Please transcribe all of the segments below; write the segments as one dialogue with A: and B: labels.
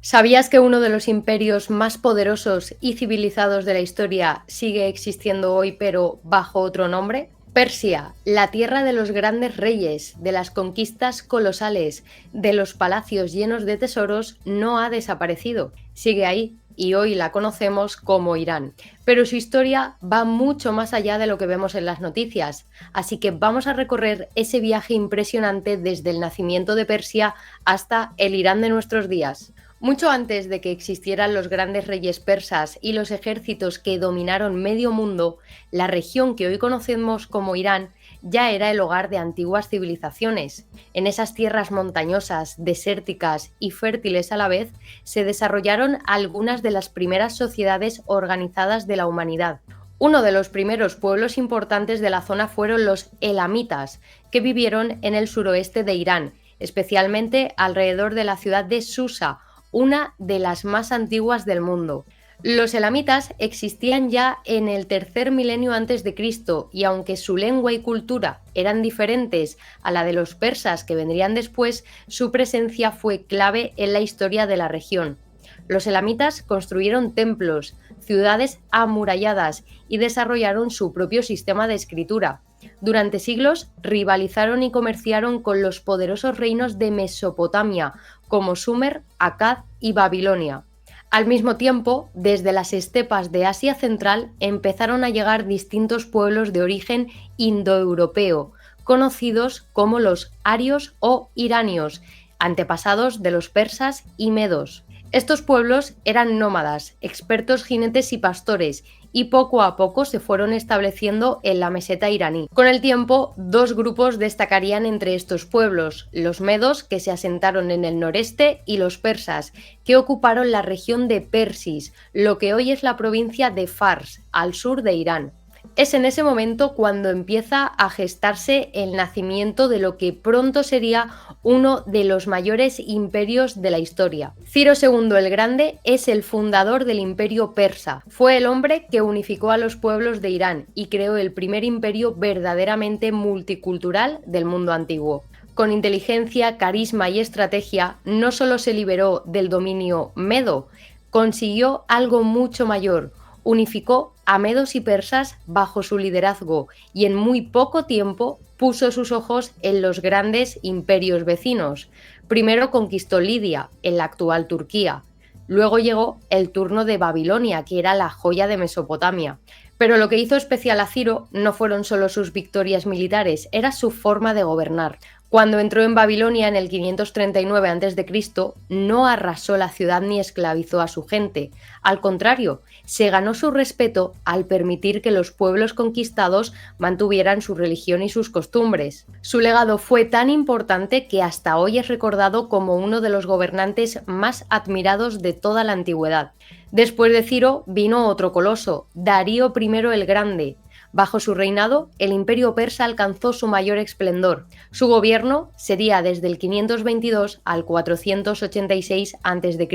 A: ¿Sabías que uno de los imperios más poderosos y civilizados de la historia sigue existiendo hoy, pero bajo otro nombre? Persia, la tierra de los grandes reyes, de las conquistas colosales, de los palacios llenos de tesoros, no ha desaparecido. Sigue ahí y hoy la conocemos como Irán. Pero su historia va mucho más allá de lo que vemos en las noticias. Así que vamos a recorrer ese viaje impresionante desde el nacimiento de Persia hasta el Irán de nuestros días. Mucho antes de que existieran los grandes reyes persas y los ejércitos que dominaron medio mundo, la región que hoy conocemos como Irán ya era el hogar de antiguas civilizaciones. En esas tierras montañosas, desérticas y fértiles a la vez, se desarrollaron algunas de las primeras sociedades organizadas de la humanidad. Uno de los primeros pueblos importantes de la zona fueron los elamitas, que vivieron en el suroeste de Irán, especialmente alrededor de la ciudad de Susa, una de las más antiguas del mundo. Los elamitas existían ya en el tercer milenio antes de Cristo y aunque su lengua y cultura eran diferentes a la de los persas que vendrían después, su presencia fue clave en la historia de la región. Los elamitas construyeron templos, ciudades amuralladas y desarrollaron su propio sistema de escritura. Durante siglos rivalizaron y comerciaron con los poderosos reinos de Mesopotamia, como Sumer, Akkad y Babilonia. Al mismo tiempo, desde las estepas de Asia Central empezaron a llegar distintos pueblos de origen indoeuropeo, conocidos como los arios o iranios, antepasados de los persas y medos. Estos pueblos eran nómadas, expertos jinetes y pastores, y poco a poco se fueron estableciendo en la meseta iraní. Con el tiempo, dos grupos destacarían entre estos pueblos, los medos, que se asentaron en el noreste, y los persas, que ocuparon la región de Persis, lo que hoy es la provincia de Fars, al sur de Irán. Es en ese momento cuando empieza a gestarse el nacimiento de lo que pronto sería uno de los mayores imperios de la historia. Ciro II el Grande es el fundador del imperio persa. Fue el hombre que unificó a los pueblos de Irán y creó el primer imperio verdaderamente multicultural del mundo antiguo. Con inteligencia, carisma y estrategia, no solo se liberó del dominio medo, consiguió algo mucho mayor: unificó a medos y persas bajo su liderazgo y en muy poco tiempo puso sus ojos en los grandes imperios vecinos. Primero conquistó Lidia, en la actual Turquía. Luego llegó el turno de Babilonia, que era la joya de Mesopotamia. Pero lo que hizo especial a Ciro no fueron solo sus victorias militares, era su forma de gobernar. Cuando entró en Babilonia en el 539 a.C., no arrasó la ciudad ni esclavizó a su gente. Al contrario, se ganó su respeto al permitir que los pueblos conquistados mantuvieran su religión y sus costumbres. Su legado fue tan importante que hasta hoy es recordado como uno de los gobernantes más admirados de toda la antigüedad. Después de Ciro vino otro coloso, Darío I el Grande. Bajo su reinado, el imperio persa alcanzó su mayor esplendor. Su gobierno sería desde el 522 al 486 a.C.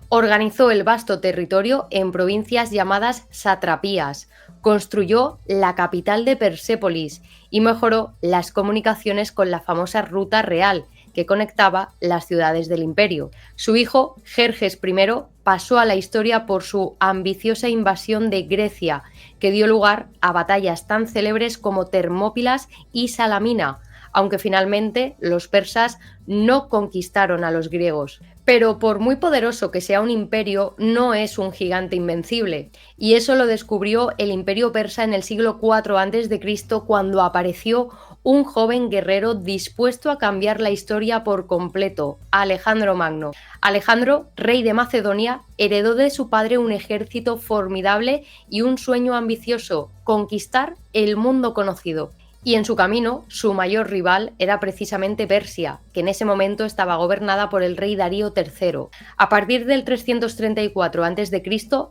A: Organizó el vasto territorio en provincias llamadas satrapías, construyó la capital de Persépolis y mejoró las comunicaciones con la famosa Ruta Real, que conectaba las ciudades del imperio. Su hijo, Jerjes I, pasó a la historia por su ambiciosa invasión de Grecia, que dio lugar a batallas tan célebres como Termópilas y Salamina, aunque finalmente los persas no conquistaron a los griegos. Pero por muy poderoso que sea un imperio, no es un gigante invencible, y eso lo descubrió el imperio persa en el siglo IV a.C., cuando apareció un joven guerrero dispuesto a cambiar la historia por completo, Alejandro Magno. Alejandro, rey de Macedonia, heredó de su padre un ejército formidable y un sueño ambicioso: conquistar el mundo conocido. Y en su camino, su mayor rival era precisamente Persia, que en ese momento estaba gobernada por el rey Darío III. A partir del 334 a.C.,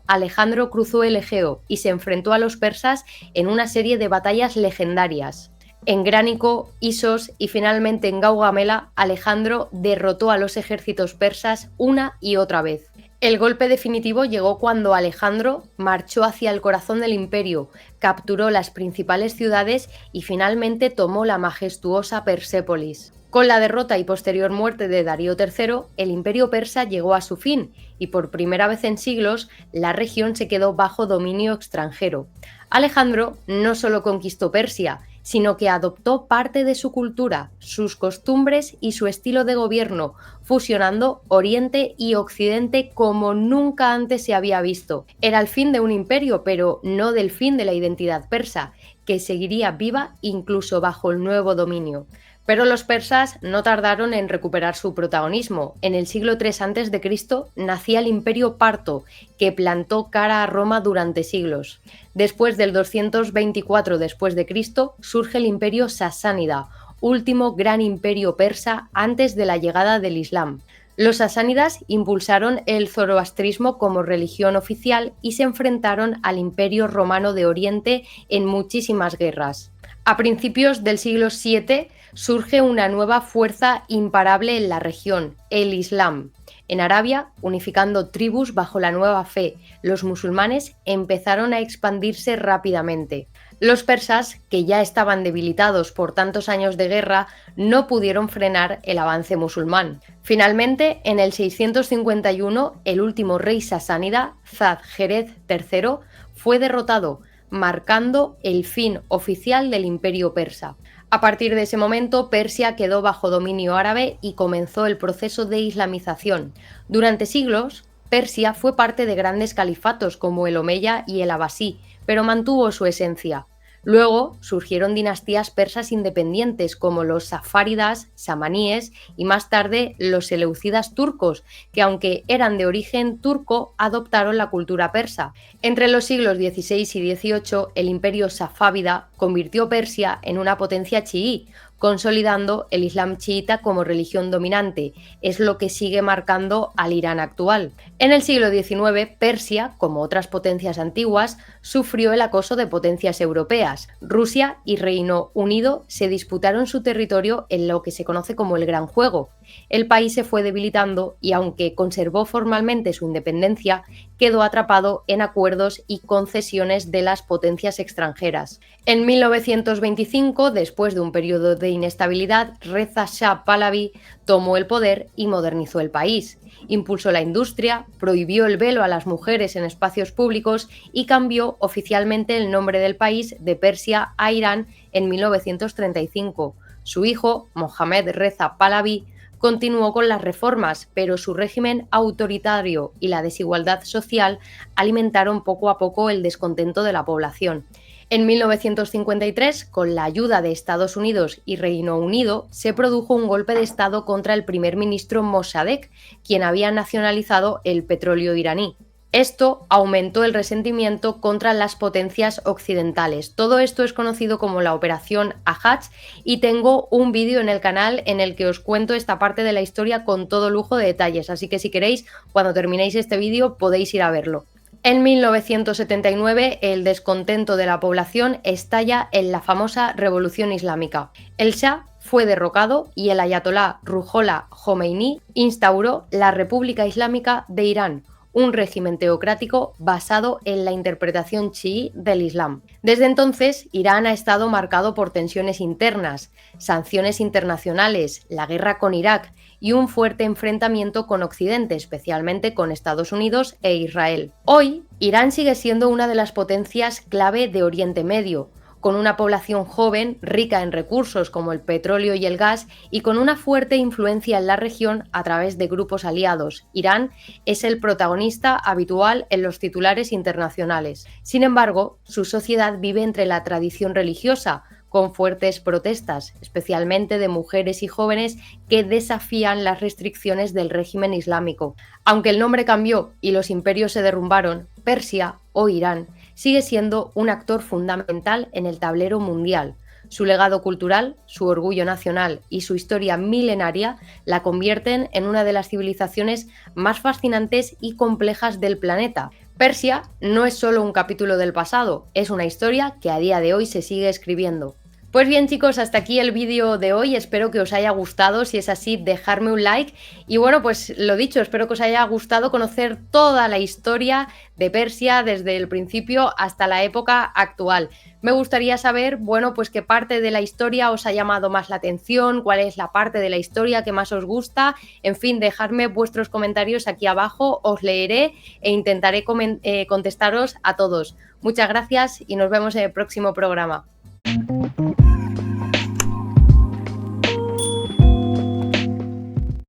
A: Alejandro cruzó el Egeo y se enfrentó a los persas en una serie de batallas legendarias. En Gránico, Isos y finalmente en Gaugamela, Alejandro derrotó a los ejércitos persas una y otra vez. El golpe definitivo llegó cuando Alejandro marchó hacia el corazón del imperio, capturó las principales ciudades y finalmente tomó la majestuosa Persépolis. Con la derrota y posterior muerte de Darío III, el imperio persa llegó a su fin y por primera vez en siglos la región se quedó bajo dominio extranjero. Alejandro no solo conquistó Persia, sino que adoptó parte de su cultura, sus costumbres y su estilo de gobierno, fusionando Oriente y Occidente como nunca antes se había visto. Era el fin de un imperio, pero no del fin de la identidad persa, que seguiría viva incluso bajo el nuevo dominio. Pero los persas no tardaron en recuperar su protagonismo. En el siglo III a.C. nacía el Imperio Parto, que plantó cara a Roma durante siglos. Después del 224 d.C. surge el Imperio Sasánida, último gran imperio persa antes de la llegada del Islam. Los sasánidas impulsaron el zoroastrismo como religión oficial y se enfrentaron al Imperio Romano de Oriente en muchísimas guerras. A principios del siglo VII surge una nueva fuerza imparable en la región, el Islam. En Arabia, unificando tribus bajo la nueva fe, los musulmanes empezaron a expandirse rápidamente. Los persas, que ya estaban debilitados por tantos años de guerra, no pudieron frenar el avance musulmán. Finalmente, en el 651, el último rey sasánida, Zadjerez III, fue derrotado, marcando el fin oficial del imperio persa. A partir de ese momento, Persia quedó bajo dominio árabe y comenzó el proceso de islamización. Durante siglos, Persia fue parte de grandes califatos como el omeya y el abasí, pero mantuvo su esencia. Luego surgieron dinastías persas independientes como los safáridas, samaníes y más tarde los seleucidas turcos, que aunque eran de origen turco, adoptaron la cultura persa. Entre los siglos XVI y XVIII, el imperio safávida convirtió Persia en una potencia chií, consolidando el Islam chiita como religión dominante. Es lo que sigue marcando al Irán actual. En el siglo XIX, Persia, como otras potencias antiguas, sufrió el acoso de potencias europeas. Rusia y Reino Unido se disputaron su territorio en lo que se conoce como el Gran Juego. El país se fue debilitando y, aunque conservó formalmente su independencia, quedó atrapado en acuerdos y concesiones de las potencias extranjeras. En 1925, después de un periodo de inestabilidad, Reza Shah Pahlavi tomó el poder y modernizó el país. Impulsó la industria, prohibió el velo a las mujeres en espacios públicos y cambió oficialmente el nombre del país de Persia a Irán en 1935. Su hijo, Mohammad Reza Pahlavi, continuó con las reformas, pero su régimen autoritario y la desigualdad social alimentaron poco a poco el descontento de la población. En 1953, con la ayuda de Estados Unidos y Reino Unido, se produjo un golpe de Estado contra el primer ministro Mossadegh, quien había nacionalizado el petróleo iraní. Esto aumentó el resentimiento contra las potencias occidentales. Todo esto es conocido como la Operación Ahaz y tengo un vídeo en el canal en el que os cuento esta parte de la historia con todo lujo de detalles, así que si queréis, cuando terminéis este vídeo podéis ir a verlo. En 1979, el descontento de la población estalla en la famosa Revolución Islámica. El Shah fue derrocado y el ayatolá Ruhollah Jomeini instauró la República Islámica de Irán, un régimen teocrático basado en la interpretación chií del Islam. Desde entonces, Irán ha estado marcado por tensiones internas, sanciones internacionales, la guerra con Irak y un fuerte enfrentamiento con Occidente, especialmente con Estados Unidos e Israel. Hoy, Irán sigue siendo una de las potencias clave de Oriente Medio, con una población joven, rica en recursos como el petróleo y el gas, y con una fuerte influencia en la región a través de grupos aliados. Irán es el protagonista habitual en los titulares internacionales. Sin embargo, su sociedad vive entre la tradición religiosa, con fuertes protestas, especialmente de mujeres y jóvenes que desafían las restricciones del régimen islámico. Aunque el nombre cambió y los imperios se derrumbaron, Persia o Irán sigue siendo un actor fundamental en el tablero mundial. Su legado cultural, su orgullo nacional y su historia milenaria la convierten en una de las civilizaciones más fascinantes y complejas del planeta. Persia no es solo un capítulo del pasado, es una historia que a día de hoy se sigue escribiendo. Pues bien, chicos, hasta aquí el vídeo de hoy. Espero que os haya gustado. Si es así, dejadme un like. Y bueno, pues lo dicho, espero que os haya gustado conocer toda la historia de Persia desde el principio hasta la época actual. Me gustaría saber, bueno, pues qué parte de la historia os ha llamado más la atención, cuál es la parte de la historia que más os gusta. En fin, dejadme vuestros comentarios aquí abajo, os leeré e intentaré contestaros a todos. Muchas gracias y nos vemos en el próximo programa.